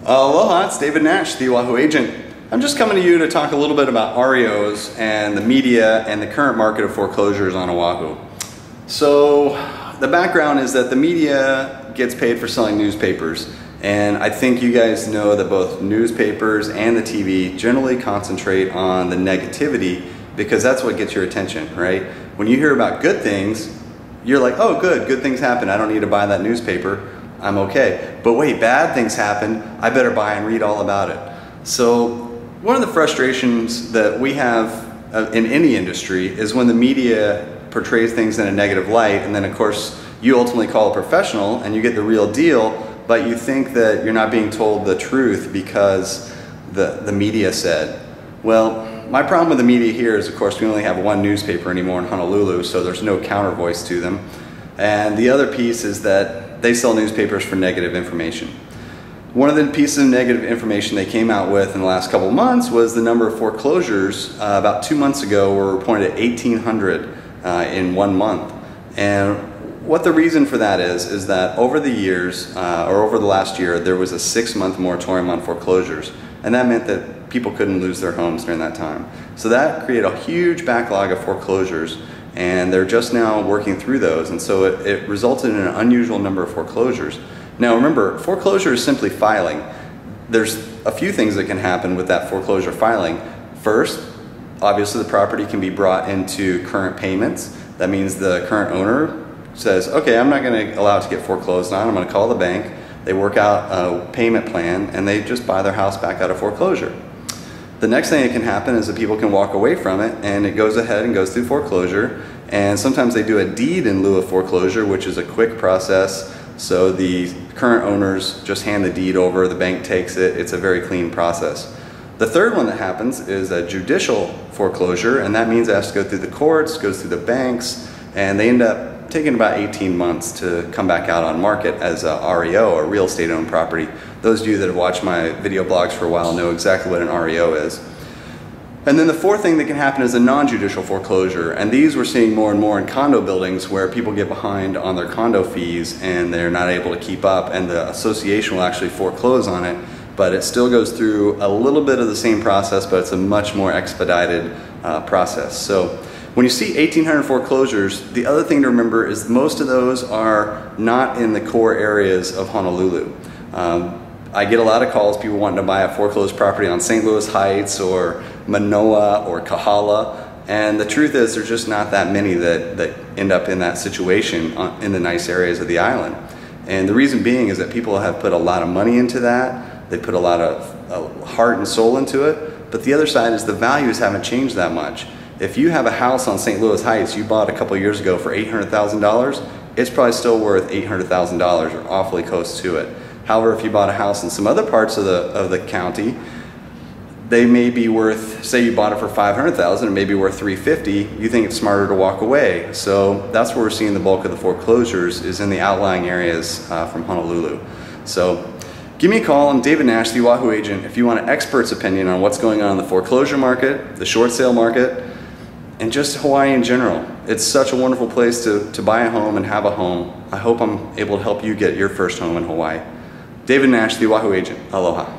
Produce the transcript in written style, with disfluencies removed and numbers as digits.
Aloha, it's David Nash, the Oahu agent. I'm just coming to you to talk a little bit about REOs and the media and the current market of foreclosures on Oahu. So the background is that the media gets paid for selling newspapers, and I think you guys know that both newspapers and the TV generally concentrate on the negativity because that's what gets your attention, right? When you hear about good things, you're like, oh good things happen, I don't need to buy that newspaper, I'm okay. But wait, bad things happen, I better buy and read all about it. So one of the frustrations that we have in any industry is when the media portrays things in a negative light, and then of course you ultimately call a professional and you get the real deal, but you think that you're not being told the truth because the media said. Well, my problem with the media here is, of course, we only have one newspaper anymore in Honolulu, so there's no counter voice to them. And the other piece is that they sell newspapers for negative information. One of the pieces of negative information they came out with in the last couple of months was the number of foreclosures about 2 months ago were reported at 1,800 in 1 month. And what the reason for that is that over the years, or over the last year, there was a 6-month moratorium on foreclosures. And that meant that people couldn't lose their homes during that time. So that created a huge backlog of foreclosures, and they're just now working through those. And so it resulted in an unusual number of foreclosures. Now remember, foreclosure is simply filing. There's a few things that can happen with that foreclosure filing. First, obviously the property can be brought into current payments. That means the current owner says, okay, I'm not going to allow it to get foreclosed on, I'm going to call the bank. They work out a payment plan and they just buy their house back out of foreclosure. The next thing that can happen is that people can walk away from it and it goes ahead and goes through foreclosure, and sometimes they do a deed in lieu of foreclosure, which is a quick process. So the current owners just hand the deed over, the bank takes it, it's a very clean process. The third one that happens is a judicial foreclosure, and that means it has to go through the courts, goes through the banks, and they end up taking about 18 months to come back out on market as a REO, or real estate owned property. Those of you that have watched my video blogs for a while know exactly what an REO is. And then the fourth thing that can happen is a non-judicial foreclosure, and these we're seeing more and more in condo buildings where people get behind on their condo fees and they're not able to keep up, and the association will actually foreclose on it, but it still goes through a little bit of the same process, but it's a much more expedited process. So when you see 1,800 foreclosures, the other thing to remember is most of those are not in the core areas of Honolulu. I get a lot of calls, people wanting to buy a foreclosed property on St. Louis Heights or Manoa or Kahala, and the truth is there's just not that many that end up in that situation in the nice areas of the island. And the reason being is that people have put a lot of money into that, they put a lot of heart and soul into it, but the other side is the values haven't changed that much. If you have a house on St. Louis Heights you bought a couple years ago for $800,000, it's probably still worth $800,000 or awfully close to it. However, if you bought a house in some other parts of the county, they may be worth, say you bought it for $500,000, it may be worth $350,000, you think it's smarter to walk away. So that's where we're seeing the bulk of the foreclosures, is in the outlying areas from Honolulu. So give me a call, I'm David Nash, the Oahu agent, if you want an expert's opinion on what's going on in the foreclosure market, the short sale market, and just Hawaii in general. It's such a wonderful place to buy a home and have a home. I hope I'm able to help you get your first home in Hawaii. David Nash, the Oahu agent. Aloha.